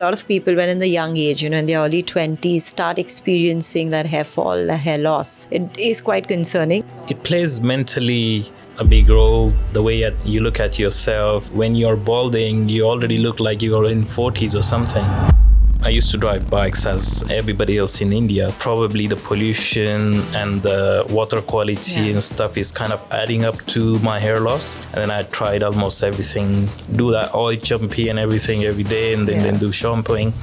A lot of people, when in the young age, in their early 20s, start experiencing that hair fall, the hair loss. It is quite concerning. It plays mentally a big role. The way you look at yourself when you're balding, you already look like you're in 40s or something. I used to drive bikes as everybody else in India. Probably the pollution and the water quality and stuff is kind of adding up to my hair loss. And then I tried almost everything, do that oil champy and everything every day, and then do shampooing.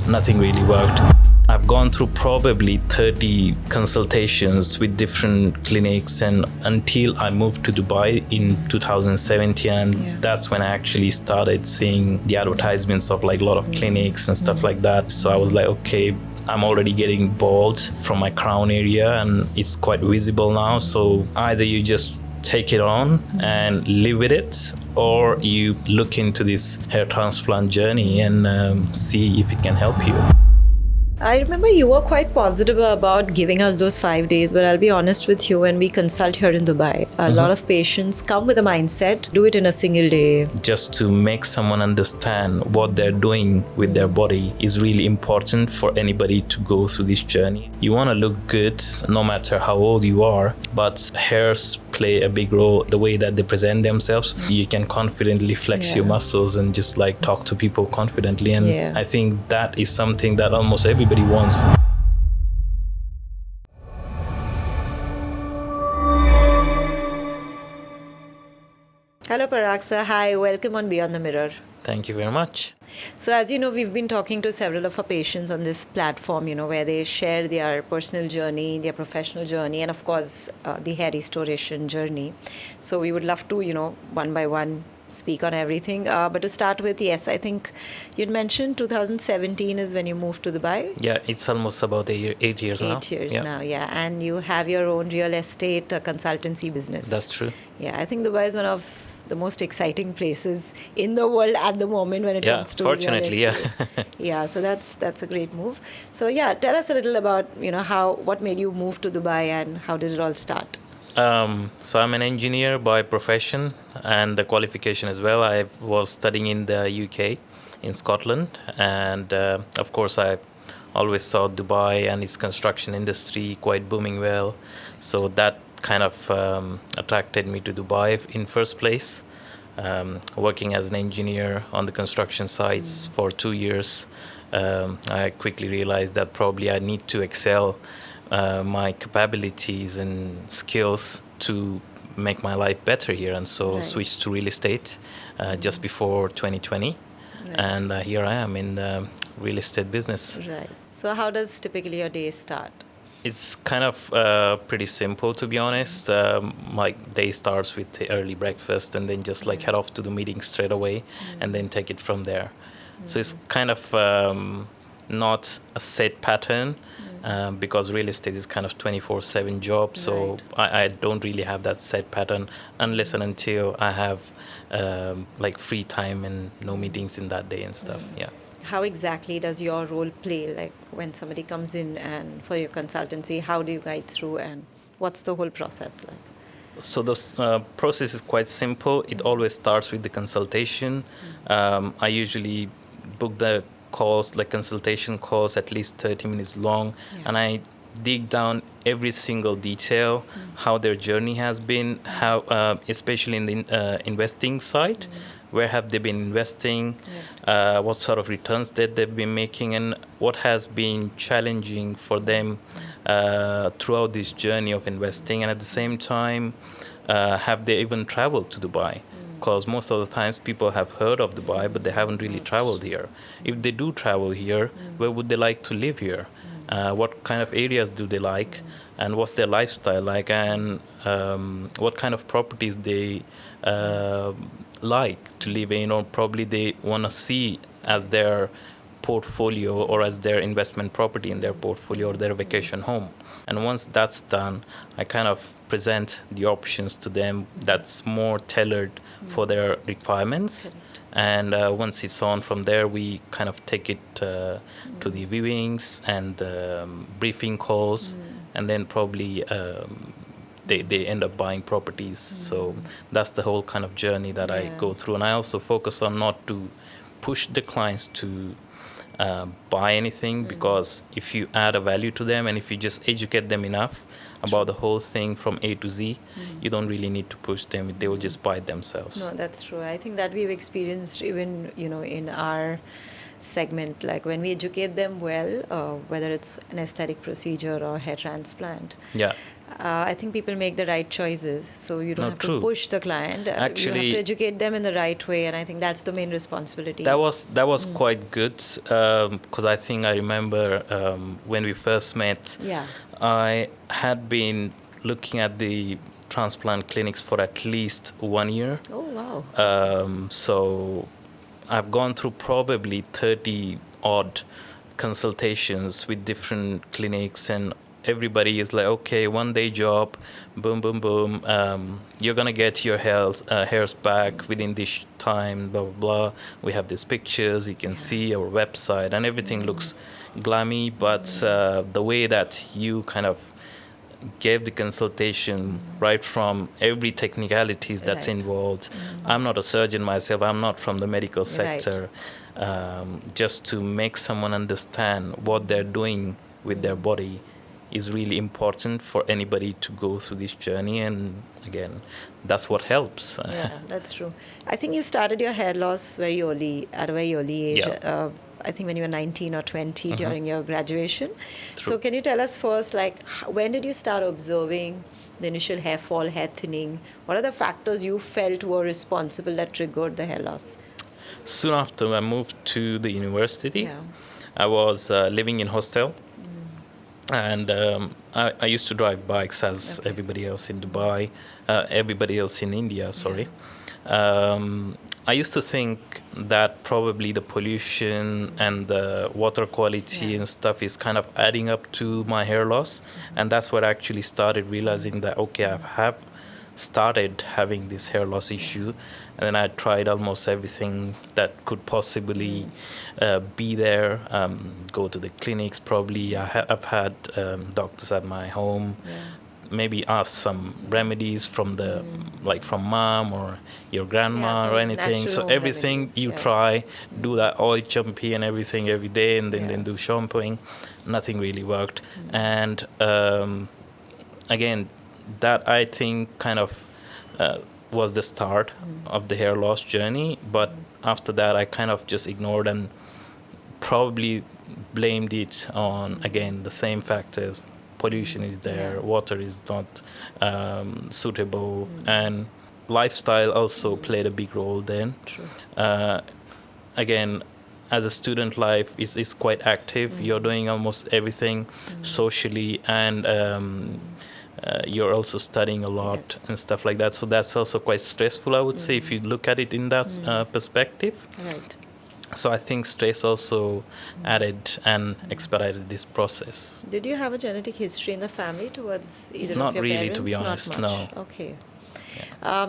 Nothing really worked. I've gone through probably 30 consultations with different clinics, and until I moved to Dubai in 2017, and that's when I actually started seeing the advertisements of like a lot of clinics and stuff like that. So I was like, okay, I'm already getting bald from my crown area and it's quite visible now. So either you just take it on and live with it, or you look into this hair transplant journey and see if it can help you. I remember you were quite positive about giving us those 5 days, but I'll be honest with you, when we consult here in Dubai, a lot of patients come with a mindset, do it in a single day. Just to make someone understand what they're doing with their body is really important for anybody to go through this journey. You want to look good no matter how old you are, but hairs play a big role. The way that they present themselves, you can confidently flex your muscles and just like talk to people confidently, and I think that is something that almost everybody wants. Hello Parag sir, hi, welcome on Beyond the Mirror. Thank you very much. So as you know, we've been talking to several of our patients on this platform, where they share their personal journey, their professional journey, and of course, the hair restoration journey. So we would love to, one by one, speak on everything. But to start with, yes, I think you'd mentioned 2017 is when you moved to Dubai. Yeah, it's almost about 8 years now. 8 years now, and you have your own real estate consultancy business. That's true. Yeah, I think Dubai is one of the most exciting places in the world at the moment when it comes to fortunately, real estate. Yeah, so that's a great move. So tell us a little about what made you move to Dubai and how did it all start? So I'm an engineer by profession and the qualification as well. I was studying in the UK, in Scotland, and of course I always saw Dubai and its construction industry quite booming well. So that kind of attracted me to Dubai in first place. Working as an engineer on the construction sites for 2 years, I quickly realized that probably I need to excel my capabilities and skills to make my life better here, and so switched to real estate just before 2020, and here I am in the real estate business. Right. So how does typically your day start? It's kind of pretty simple, to be honest. My day starts with the early breakfast and then just like head off to the meeting straight away and then take it from there. So it's kind of not a set pattern because real estate is kind of 24/7 job. So I don't really have that set pattern unless and until I have like free time and no meetings in that day and stuff. Yeah. How exactly does your role play? Like when somebody comes in and for your consultancy, how do you guide through and what's the whole process like? So the process is quite simple. It always starts with the consultation. I usually book the calls, like consultation calls, at least 30 minutes long, and I dig down every single detail, how their journey has been, how, especially in the investing side. Where have they been investing? What sort of returns that they've been making, and what has been challenging for them throughout this journey of investing? And at the same time, have they even traveled to Dubai? Because most of the times people have heard of Dubai, but they haven't really traveled here. If they do travel here, where would they like to live here? What kind of areas do they like? And what's their lifestyle like? And what kind of properties they like to live in, or probably they want to see as their portfolio or as their investment property in their portfolio or their vacation home. And once that's done, I kind of present the options to them that's more tailored for their requirements. And once it's on from there, we kind of take it to the viewings and briefing calls, and then probably they end up buying properties. So that's the whole kind of journey that I go through. And I also focus on not to push the clients to buy anything, because if you add a value to them and if you just educate them enough about the whole thing from A to Z, you don't really need to push them. They will just buy it themselves. No, that's true. I think that we've experienced even, in our segment, like when we educate them well, whether it's an aesthetic procedure or hair transplant. Yeah. I think people make the right choices, so you don't have to push the client. Actually, you have to educate them in the right way, and I think that's the main responsibility. That was quite good, because I think I remember when we first met. Yeah. I had been looking at the transplant clinics for at least 1 year. Oh wow. So I've gone through probably 30 odd consultations with different clinics, and everybody is like, okay, 1 day job, boom, boom, boom. You're gonna get your hairs back within this time, blah, blah, blah. We have these pictures, you can see our website, and everything looks glammy, but the way that you kind of gave the consultation right from every technicalities that's involved. I'm not a surgeon myself, I'm not from the medical sector. Just to make someone understand what they're doing with their body is really important for anybody to go through this journey, and again, that's what helps. Yeah, that's true. I think you started your hair loss very early, at a very early age. Yeah. I think when you were 19 or 20 during your graduation. True. So can you tell us first, like, when did you start observing the initial hair fall, hair thinning? What are the factors you felt were responsible that triggered the hair loss? Soon after I moved to the university, I was living in hostel. And I used to drive bikes as everybody else in Dubai, everybody else in India, sorry. I used to think that probably the pollution and the water quality and stuff is kind of adding up to my hair loss. And that's what I actually started realizing that, okay, I have started having this hair loss issue. And then I tried almost everything that could possibly be there. Go to the clinics, probably. I've had doctors at my home. Maybe ask some remedies from from mom or your grandma or anything. So everything remedies, you try, do that oil champy and everything every day, and then do shampooing. Nothing really worked. And again, that I think kind of was the start of the hair loss journey. But after that, I kind of just ignored and probably blamed it on, again, the same factors. Pollution is there, water is not suitable, and lifestyle also played a big role then. Again, as a student life is quite active. You're doing almost everything socially, and you're also studying a lot and stuff like that. So that's also quite stressful, I would say, if you look at it in that perspective. Right. So I think stress also added and expedited this process. Did you have a genetic history in the family towards either Not of your really, parents? to be honest, Not much. no. Okay.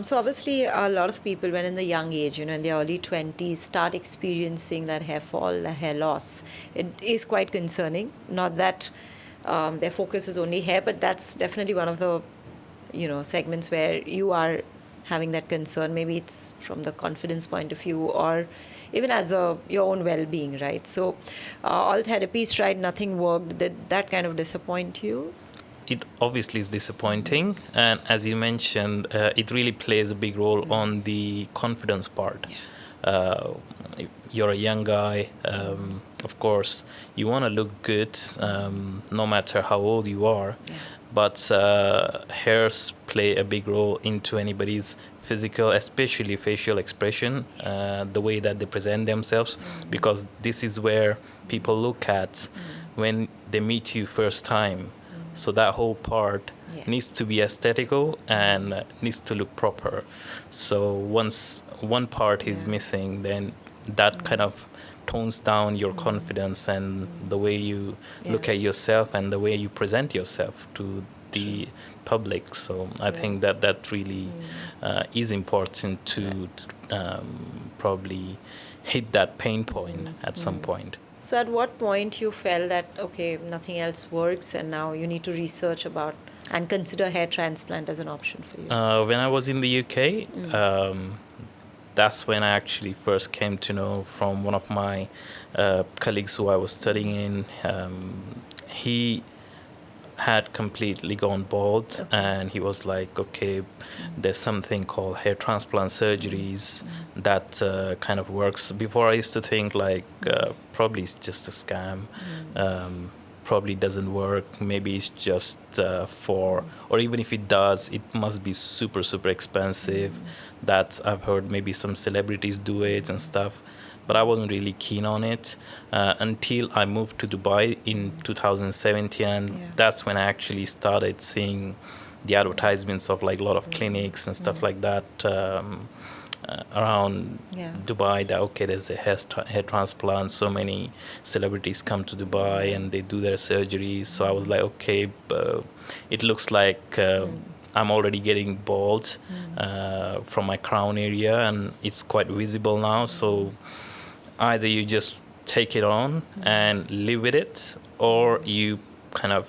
So obviously a lot of people, when in the young age, in their early 20s, start experiencing that hair fall, that hair loss. It is quite concerning. Not that their focus is only hair, but that's definitely one of the, segments where you are having that concern. Maybe it's from the confidence point of view, or even as your own well-being, right? So all therapies tried, nothing worked. Did that kind of disappoint you? It obviously is disappointing, and as you mentioned, it really plays a big role on the confidence part. You're a young guy, of course, you want to look good, no matter how old you are. But hairs play a big role into anybody's physical, especially facial expression, the way that they present themselves, because this is where people look at when they meet you first time. So that whole part needs to be aesthetical and needs to look proper. So once one part is missing, then that kind of tones down your confidence and the way you look at yourself and the way you present yourself to the public. So I think that really is important to probably hit that pain point at some point. So at what point you felt that, okay, nothing else works and now you need to research about and consider hair transplant as an option for you? When I was in the UK, that's when I actually first came to know from one of my colleagues who I was studying in. He had completely gone bald, Okay. and he was like, okay, there's something called hair transplant surgeries that kind of works. Before I used to think like probably it's just a scam, probably doesn't work, maybe it's just for, or even if it does, it must be super super expensive. That I've heard maybe some celebrities do it and stuff, but I wasn't really keen on it until I moved to Dubai in 2017, and Yeah. that's when I actually started seeing the advertisements of like a lot of clinics and stuff like that around Yeah. Dubai. That okay, there's a hair transplant. So many celebrities come to Dubai and they do their surgeries. So I was like, okay, it looks like. I'm already getting bald from my crown area, and it's quite visible now. So either you just take it on and live with it, or you kind of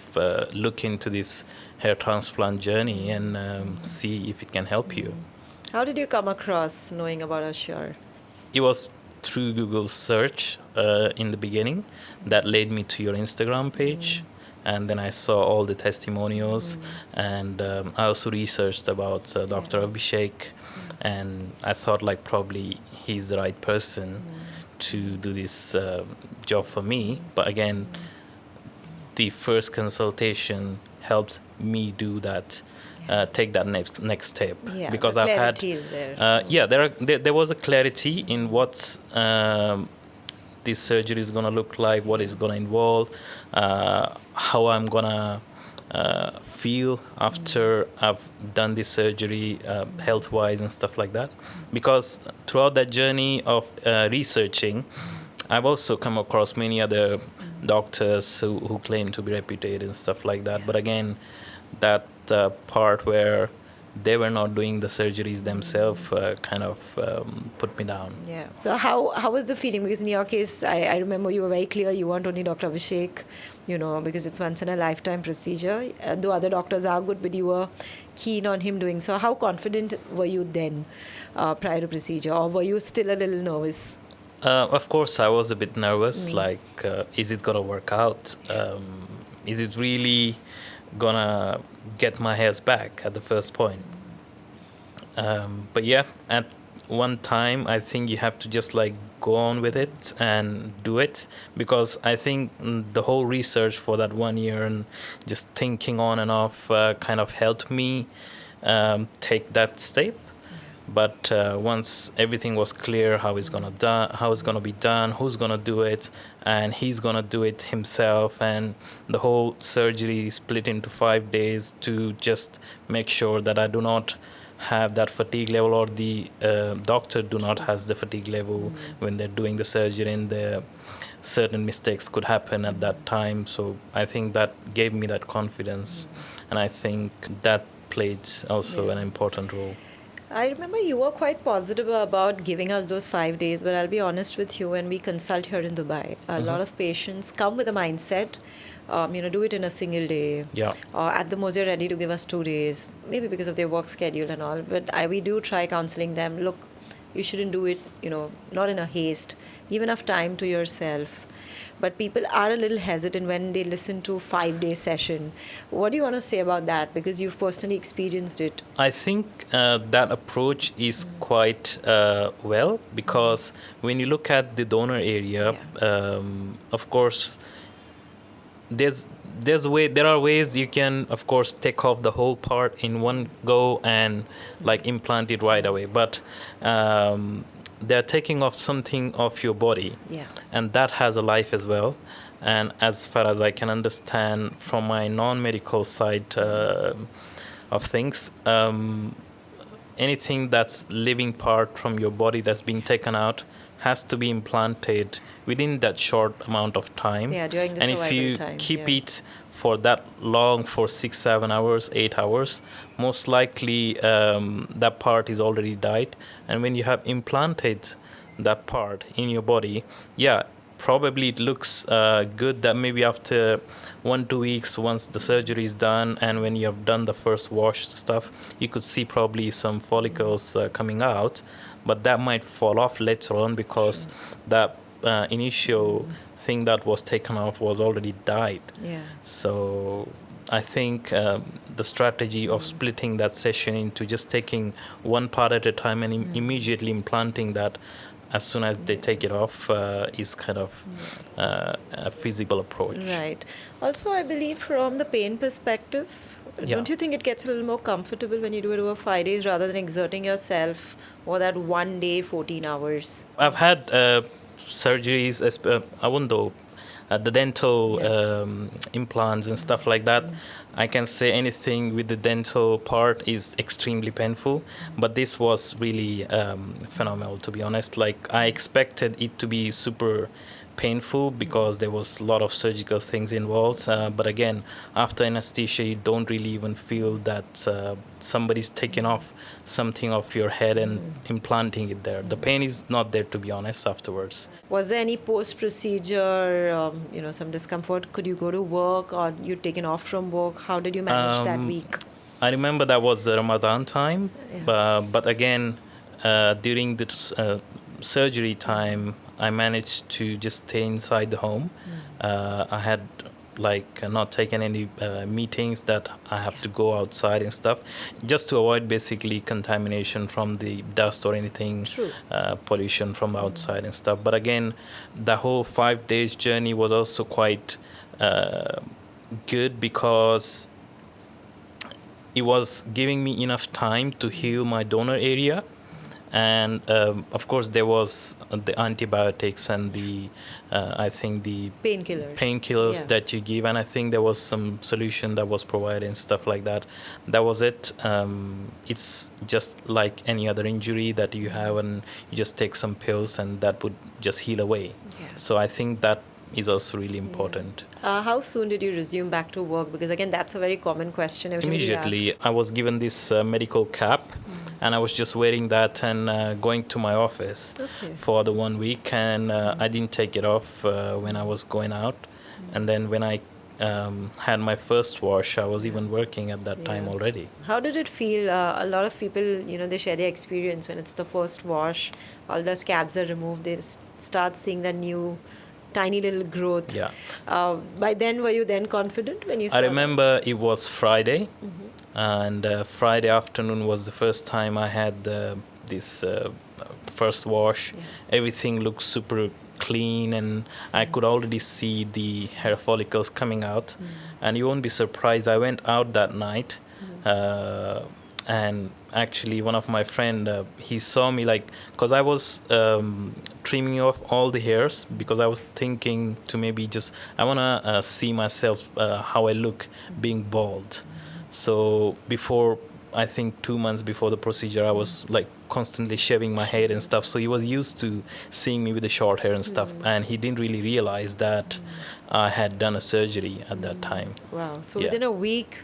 look into this hair transplant journey and see if it can help you. How did you come across knowing about Ashar? It was through Google search in the beginning that led me to your Instagram page. And then I saw all the testimonials, and I also researched about Dr. Abhishek, and I thought like probably he's the right person to do this job for me. But again, the first consultation helped me do that, take that next step. Yeah, Because the I've had, clarity is there. there was a clarity in what this surgery is gonna look like, what it's gonna involve, how I'm gonna feel after I've done this surgery, health-wise and stuff like that. Because throughout that journey of researching, I've also come across many other doctors who claim to be reputed and stuff like that. But again, that part where they were not doing the surgeries themselves kind of put me down. Yeah. So how was the feeling? Because in your case, I remember you were very clear you want only Dr. Abhishek, because it's once in a lifetime procedure. Though other doctors are good, but you were keen on him doing. So how confident were you then prior to procedure? Or were you still a little nervous? Of course, I was a bit nervous. Like, is it gonna work out? Is it really gonna get my hairs back at the first point? But yeah, at one time, I think you have to just like go on with it and do it, because I think the whole research for that 1 year and just thinking on and off kind of helped me take that step. But once everything was clear, how it's gonna be done, who's gonna do it, and he's gonna do it himself, and the whole surgery is split into 5 days to just make sure that I do not have that fatigue level, or the doctor do not has the fatigue level when they're doing the surgery, and the certain mistakes could happen at that time. So I think that gave me that confidence, and I think that played also an important role. I remember you were quite positive about giving us those 5 days, but I'll be honest with you, when we consult here in Dubai, a lot of patients come with a mindset, do it in a single day. Yeah. Or at the most, they're ready to give us 2 days, maybe because of their work schedule and all. But we do try counseling them. Look, you shouldn't do it, not in a haste. Give enough time to yourself. But people are a little hesitant when they listen to 5-day session. What do you want to say about that? Because you've personally experienced it. I think that approach is quite well, because when you look at the donor area, of course, there are ways you can, of course, take off the whole part in one go and like implant it right away. But they're taking off something of your body, and that has a life as well. And as far as I can understand from my non-medical side of things, anything that's living part from your body that's being taken out has to be implanted within that short amount of time. Yeah, during the and if you time, keep it for that long, for 6, 7 hours, 8 hours, most likely that part is already died. And when you have implanted that part in your body, probably it looks good that maybe after 1-2 weeks, once the surgery is done and when you have done the first wash stuff, you could see probably some follicles coming out, but that might fall off later on because that initial thing that was taken off was already died. Yeah. So I think the strategy of splitting that session into just taking one part at a time and immediately implanting that as soon as they take it off is kind of a feasible approach. Right. Also, I believe from the pain perspective, don't you think it gets a little more comfortable when you do it over 5 days rather than exerting yourself or that one day, 14 hours? I've had surgeries, I wouldn't know, the dental implants and stuff like that. I can say anything with the dental part is extremely painful, but this was really phenomenal, to be honest. Like, I expected it to be super painful because there was a lot of surgical things involved, but again, after anesthesia you don't really even feel that somebody's taking off something off your head and implanting it there. The pain is not there, to be honest, afterwards. Was there any post-procedure, some discomfort? Could you go to work or you taken off from work? How did you manage that week? I remember that was the Ramadan time, but again, during the surgery time, I managed to just stay inside the home. I had not taken any meetings that I have to go outside and stuff, just to avoid basically contamination from the dust or anything, pollution from outside and stuff. But again, the whole 5 days journey was also quite good because it was giving me enough time to heal my donor area. And of course, there was the antibiotics and the painkillers that you give, and I think there was some solution that was provided and stuff like that. That was it. It's just like any other injury that you have, and you just take some pills, and that would just heal away. Yeah. So I think that is also really important. How soon did you resume back to work? Because again, that's a very common question. Immediately, I was given this medical cap, and I was just wearing that and going to my office for the 1 week, and I didn't take it off when I was going out. And then when I had my first wash, I was even working at that time already. How did it feel? A lot of people, they share their experience when it's the first wash, all the scabs are removed, they start seeing the new tiny little growth. Yeah. By then, were you then confident when you saw I remember it was Friday, and Friday afternoon was the first time I had this first wash. Yeah. Everything looked super clean, and I could already see the hair follicles coming out. And you won't be surprised, I went out that night, and actually one of my friend, he saw me because I was trimming off all the hairs because I was thinking to maybe I want to see myself how I look being bald. So before, I think 2 months before the procedure, I was constantly shaving my hair and stuff. So he was used to seeing me with the short hair and stuff, and he didn't really realize that I had done a surgery at that time. Wow. So within a week,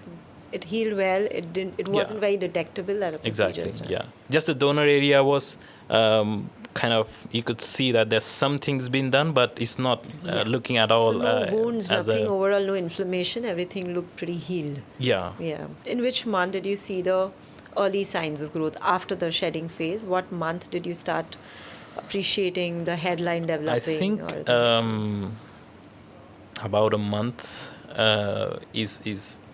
it healed well. It wasn't very detectable at a procedure. Exactly. Yeah. Just the donor area was kind of, you could see that there's something's been done, but it's not looking at all. So no wounds, nothing overall, no inflammation. Everything looked pretty healed. Yeah. Yeah. In which month did you see the early signs of growth after the shedding phase? What month did you start appreciating the hairline developing? I think about a month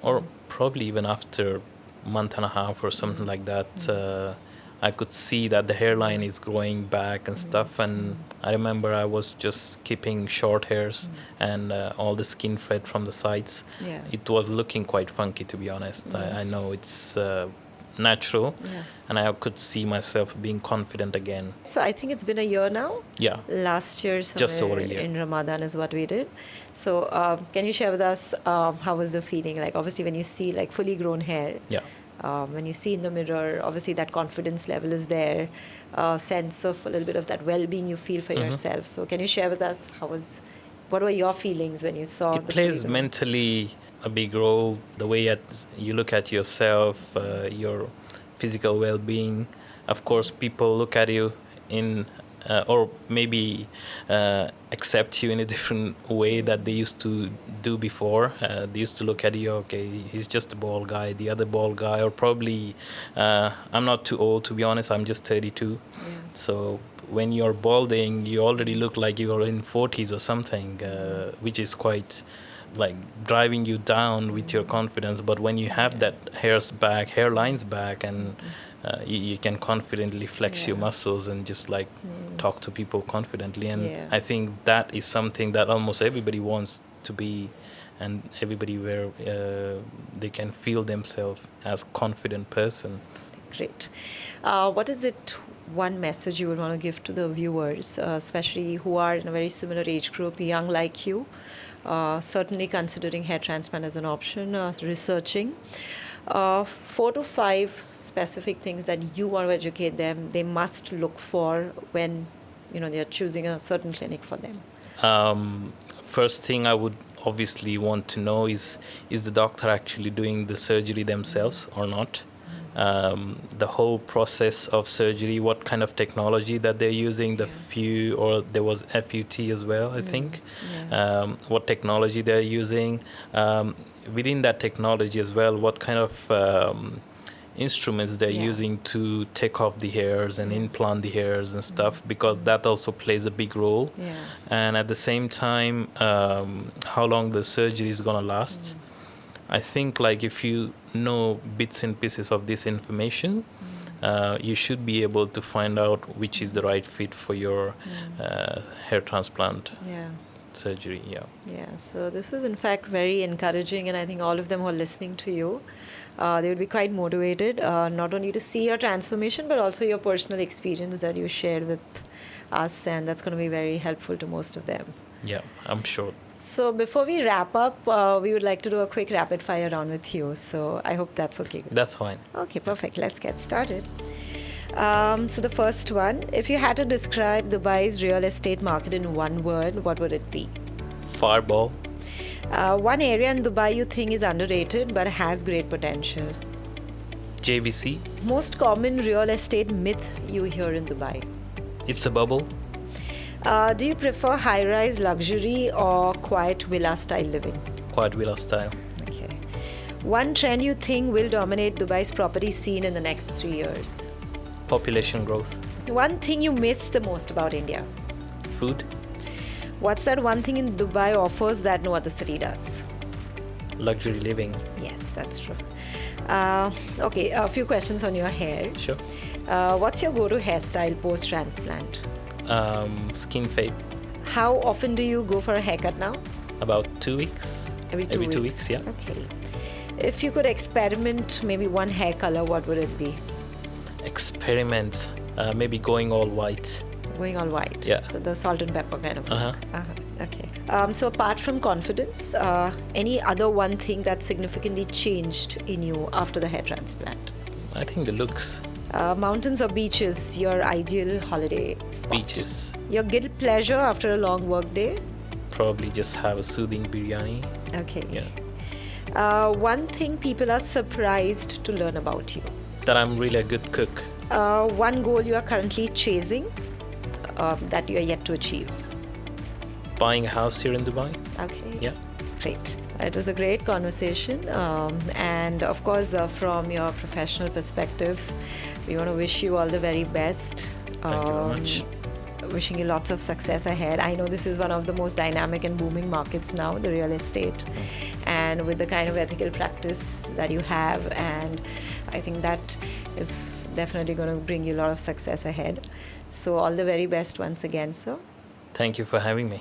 or probably even after a month and a half or something like that. I could see that the hairline is growing back and stuff, and I remember I was just keeping short hairs and all the skin fed from the sides. Yeah. It was looking quite funky, to be honest. I know it's natural, and I could see myself being confident again. So I think it's been a year now. Yeah. Last year, just over a year. In Ramadan is what we did. So can you share with us how was the feeling? Obviously when you see fully grown hair. Yeah. When you see in the mirror, obviously that confidence level is there, sense of a little bit of that well-being you feel for yourself. So can you share with us what were your feelings when you saw it plays mentally a big role, the way you look at yourself, your physical well-being. Of course, people look at you in or maybe accept you in a different way that they used to do before. They used to look at you, okay, he's just a bald guy, the other bald guy, or probably I'm not too old, to be honest. I'm just 32. Yeah. So when you're balding, you already look like you're in 40s or something, which is quite like driving you down with your confidence. But when you have that hairlines back, and you can confidently flex your muscles and just like talk to people confidently. And I think that is something that almost everybody wants to be, and everybody where they can feel themselves as confident person. Great. What is it, one message you would want to give to the viewers, especially who are in a very similar age group, young like you, certainly considering hair transplant as an option, researching? 4 to 5 specific things that you want to educate them they must look for when they're choosing a certain clinic for them. First thing I would obviously want to know is the doctor actually doing the surgery themselves or not? The whole process of surgery, what kind of technology that they're using, there was FUT as well, I think. What technology they're using. Within that technology as well, what kind of instruments they're using to take off the hairs and implant the hairs and stuff, because that also plays a big role. And at the same time, how long the surgery is going to last. I think like if you know bits and pieces of this information, you should be able to find out which is the right fit for your hair transplant surgery. So this is in fact very encouraging, and I think all of them who are listening to you, they would be quite motivated, not only to see your transformation but also your personal experience that you shared with us, and that's going to be very helpful to most of them. I'm sure. So before we wrap up, we would like to do a quick rapid fire round with you. So I hope that's okay. That's fine. Okay, perfect. Let's get started. So the first one, if you had to describe Dubai's real estate market in one word, what would it be? Fireball. One area in Dubai you think is underrated but has great potential? JVC. Most common real estate myth you hear in Dubai? It's a bubble. Do you prefer high-rise luxury or quiet villa-style living? Quiet villa style. Okay. One trend you think will dominate Dubai's property scene in the next 3 years? Population growth. One thing you miss the most about India? Food. What's that one thing in Dubai offers that no other city does? Luxury living. Yes, that's true. Okay, a few questions on your hair. Sure. What's your go-to hairstyle post-transplant? Skin fade. How often do you go for a haircut now? About 2 weeks. Every 2 weeks? Yeah. Okay. If you could experiment maybe one hair color, what would it be? Experiment. Maybe going all white. Going all white? Yeah. So the salt and pepper kind of look. Okay. So apart from confidence, any other one thing that significantly changed in you after the hair transplant? I think the looks. Mountains or beaches, your ideal holiday spot? Beaches. Your guilt pleasure after a long work day? Probably just have a soothing biryani. Okay. Yeah. One thing people are surprised to learn about you? That I'm really a good cook. One goal you are currently chasing that you are yet to achieve? Buying a house here in Dubai. Okay. Yeah. Great. It was a great conversation. And of course, from your professional perspective, we want to wish you all the very best. Thank you very much. Wishing you lots of success ahead. I know this is one of the most dynamic and booming markets now, the real estate. And with the kind of ethical practice that you have, and I think that is definitely going to bring you a lot of success ahead. So all the very best once again, sir. Thank you for having me.